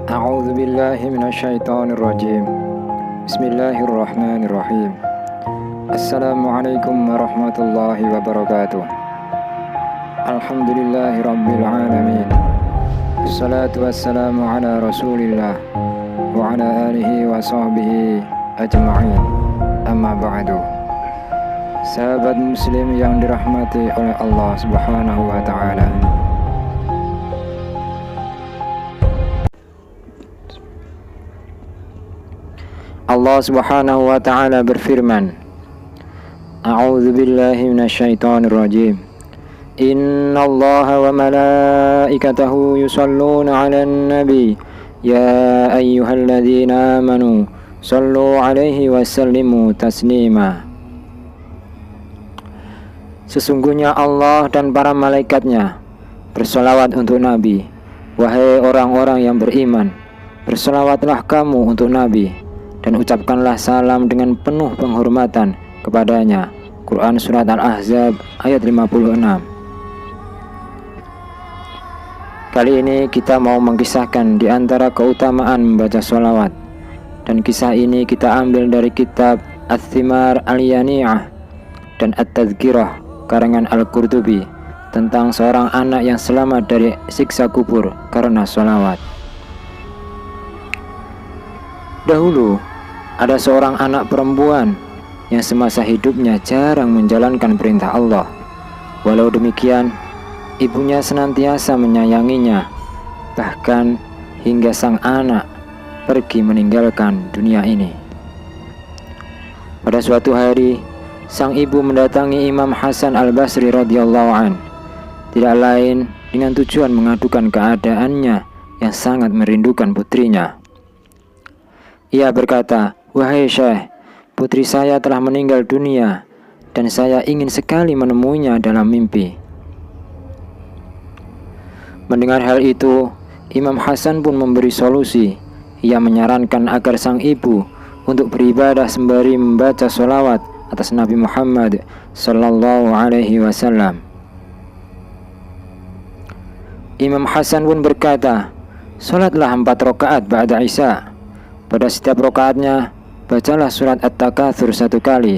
A'udzu billahi minasyaitonir rajim. Bismillahirrahmanirrahim. Assalamualaikum warahmatullahi wabarakatuh. Alhamdulillahi rabbil alamin. Wassalatu wassalamu ala Rasulillah wa ala alihi wa sahbihi ajma'in. Amma ba'du. Sahabat muslim yang dirahmati oleh Allah Subhanahu wa taala. Allah Subhanahu wa taala berfirman, A'udzu billahi minasyaitonir rajim. Innallaha wa malaikatahu yusholluna 'alan nabi ya ayyuhalladzina amanu shallu 'alaihi wa sallimu taslima. Sesungguhnya Allah dan para malaikatnya bersolawat untuk Nabi. Wahai orang-orang yang beriman, bersolawatlah kamu untuk Nabi dan ucapkanlah salam dengan penuh penghormatan kepadanya. Quran Surat Al-Ahzab ayat 56. Kali ini kita mau mengisahkan di antara keutamaan membaca sholawat. Dan kisah ini kita ambil dari kitab Ats-Thimar Al-Yani'ah dan At-Tadhkirah karangan Al-Qurtubi tentang seorang anak yang selamat dari siksa kubur karena sholawat. Dahulu, ada seorang anak perempuan yang semasa hidupnya jarang menjalankan perintah Allah. Walau demikian, ibunya senantiasa menyayanginya, bahkan hingga sang anak pergi meninggalkan dunia ini. Pada suatu hari, sang ibu mendatangi Imam Hasan Al-Basri radhiyallahu an, tidak lain dengan tujuan mengadukan keadaannya yang sangat merindukan putrinya. Ia berkata, "Wahai Syekh, putri saya telah meninggal dunia dan saya ingin sekali menemuinya dalam mimpi." Mendengar hal itu, Imam Hasan pun memberi solusi. Ia menyarankan agar sang ibu untuk beribadah sembari membaca sholawat atas Nabi Muhammad sallallahu alaihi wasallam. Imam Hasan pun berkata, "Salatlah 4 rakaat ba'da Isya. Pada setiap rakaatnya, bacalah surat At-Takatsur 1 kali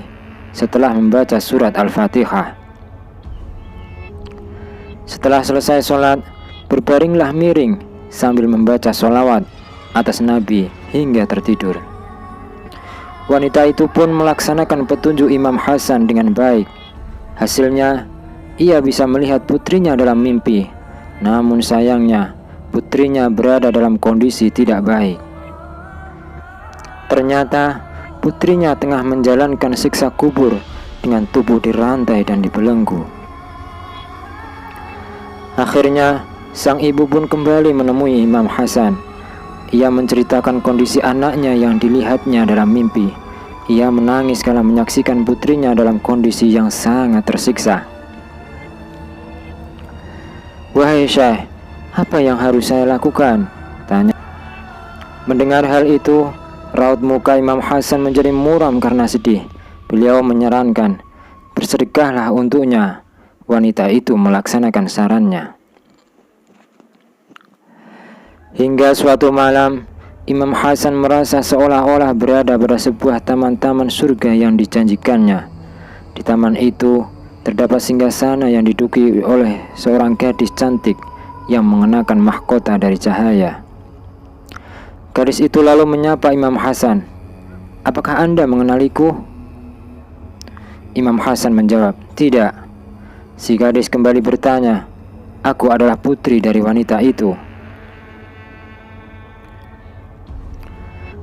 setelah membaca surat Al-Fatihah. Setelah selesai sholat, berbaringlah miring sambil membaca sholawat atas Nabi hingga tertidur." Wanita itu pun melaksanakan petunjuk Imam Hasan dengan baik. Hasilnya, ia bisa melihat putrinya dalam mimpi. Namun sayangnya, putrinya berada dalam kondisi tidak baik. Ternyata putrinya tengah menjalankan siksa kubur dengan tubuh dirantai dan dibelenggu. Akhirnya, sang ibu pun kembali menemui Imam Hasan. Ia menceritakan kondisi anaknya yang dilihatnya dalam mimpi. Ia menangis kala menyaksikan putrinya dalam kondisi yang sangat tersiksa. "Wahai Syekh, apa yang harus saya lakukan?" tanya. Mendengar hal itu, raut muka Imam Hasan menjadi muram karena sedih. Beliau menyarankan, "Bersedekahlah untuknya." Wanita itu melaksanakan sarannya. Hingga suatu malam, Imam Hasan merasa seolah-olah berada pada sebuah taman-taman surga yang dijanjikannya. Di taman itu terdapat singgasana yang diduduki oleh seorang gadis cantik yang mengenakan mahkota dari cahaya. Gadis itu lalu menyapa Imam Hasan, "Apakah Anda mengenaliku?" Imam Hasan menjawab, "Tidak." Si gadis kembali bertanya, "Aku adalah putri dari wanita itu."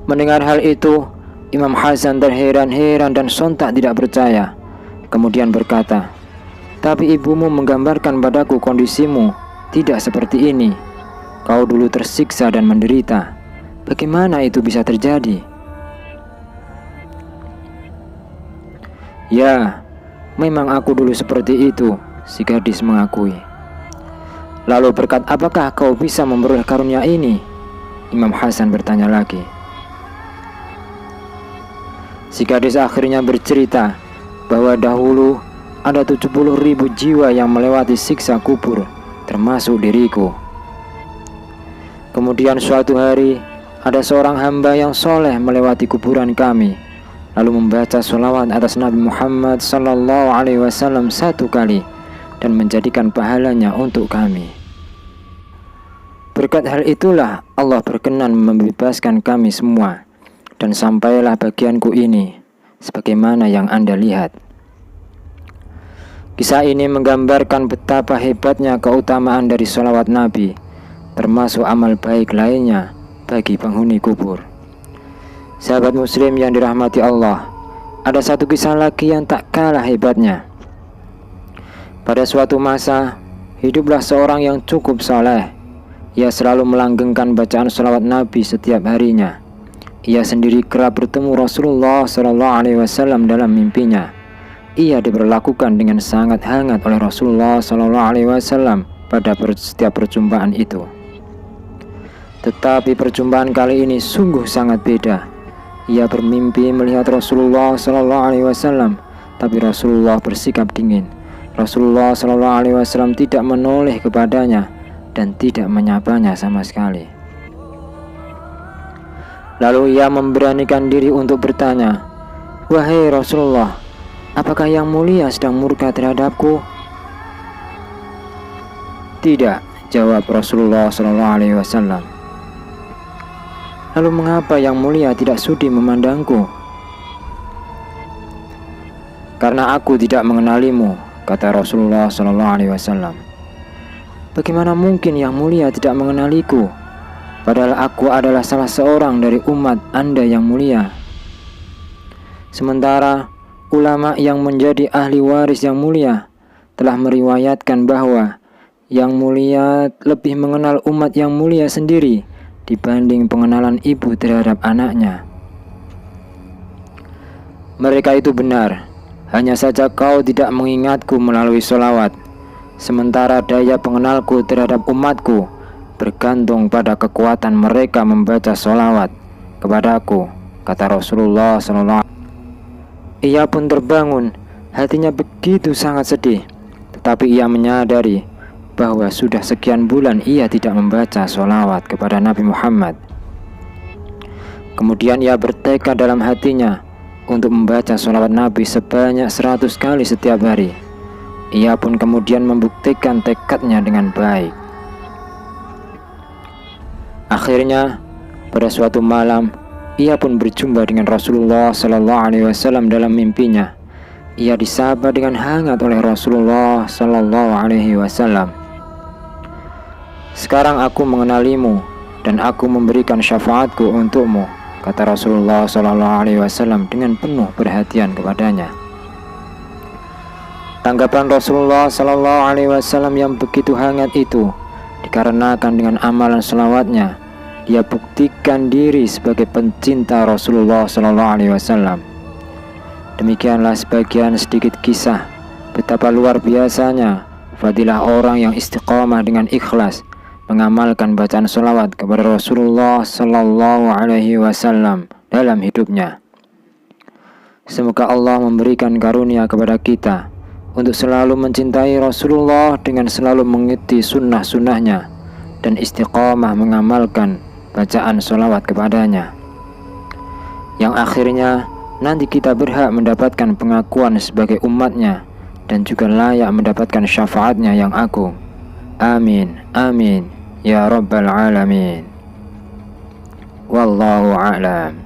Mendengar hal itu, Imam Hasan terheran-heran dan sontak tidak percaya. Kemudian berkata, "Tapi ibumu menggambarkan padaku kondisimu tidak seperti ini. Kau dulu tersiksa dan menderita. Bagaimana itu bisa terjadi?" "Ya, memang aku dulu seperti itu," si gadis mengakui. "Lalu berkat apakah kau bisa memperoleh karunia ini?" Imam Hasan bertanya lagi. Si gadis akhirnya bercerita bahwa dahulu ada 70.000 jiwa yang melewati siksa kubur, termasuk diriku. Kemudian suatu hari ada seorang hamba yang soleh melewati kuburan kami, lalu membaca sholawat atas Nabi Muhammad sallallahu alaihi wasallam 1 kali dan menjadikan pahalanya untuk kami. Berkat hal itulah Allah berkenan membebaskan kami semua, dan sampailah bagianku ini sebagaimana yang Anda lihat. Kisah ini menggambarkan betapa hebatnya keutamaan dari sholawat Nabi, termasuk amal baik lainnya bagi penghuni kubur. Sahabat muslim yang dirahmati Allah, ada satu kisah lagi yang tak kalah hebatnya. Pada suatu masa, hiduplah seorang yang cukup saleh. Ia selalu melanggengkan bacaan sholawat Nabi setiap harinya. Ia sendiri kerap bertemu Rasulullah SAW dalam mimpinya. Ia diperlakukan dengan sangat hangat oleh Rasulullah SAW pada setiap perjumpaan itu. Tetapi perjumpaan kali ini sungguh sangat beda. Ia bermimpi melihat Rasulullah SAW, tapi Rasulullah bersikap dingin. Rasulullah SAW tidak menoleh kepadanya dan tidak menyapanya sama sekali. Lalu ia memberanikan diri untuk bertanya, "Wahai Rasulullah, apakah yang mulia sedang murka terhadapku?" "Tidak," jawab Rasulullah SAW. "Lalu mengapa yang mulia tidak sudi memandangku?" "Karena aku tidak mengenalimu," kata Rasulullah SAW. "Bagaimana mungkin yang mulia tidak mengenaliku? Padahal aku adalah salah seorang dari umat Anda yang mulia." Sementara ulama yang menjadi ahli waris yang mulia telah meriwayatkan bahwa yang mulia lebih mengenal umat yang mulia sendiri dibanding pengenalan ibu terhadap anaknya. Mereka itu benar, hanya saja kau tidak mengingatku melalui sholawat, sementara daya pengenalku terhadap umatku bergantung pada kekuatan mereka membaca sholawat kepadaku, kata Rasulullah SAW. Ia pun terbangun, hatinya begitu sangat sedih, tetapi ia menyadari bahwa sudah sekian bulan ia tidak membaca sholawat kepada Nabi Muhammad. Kemudian ia bertekad dalam hatinya untuk membaca sholawat Nabi sebanyak 100 kali setiap hari. Ia pun kemudian membuktikan tekadnya dengan baik. Akhirnya, pada suatu malam, ia pun berjumpa dengan Rasulullah SAW dalam mimpinya. Ia disapa dengan hangat oleh Rasulullah SAW. "Sekarang aku mengenalimu dan aku memberikan syafaatku untukmu," kata Rasulullah SAW dengan penuh perhatian kepadanya. Tanggapan Rasulullah SAW yang begitu hangat itu dikarenakan dengan amalan selawatnya, dia buktikan diri sebagai pencinta Rasulullah SAW. Demikianlah sebagian sedikit kisah betapa luar biasanya fadilah orang yang istiqamah dengan ikhlas mengamalkan bacaan sholawat kepada Rasulullah SAW dalam hidupnya. Semoga Allah memberikan karunia kepada kita untuk selalu mencintai Rasulullah dengan selalu mengikuti sunnah-sunnahnya dan istiqamah mengamalkan bacaan sholawat kepadanya, yang akhirnya nanti kita berhak mendapatkan pengakuan sebagai umatnya dan juga layak mendapatkan syafaatnya yang agung. Amin, amin, ya rabbal alamin. Wallahu a'lam.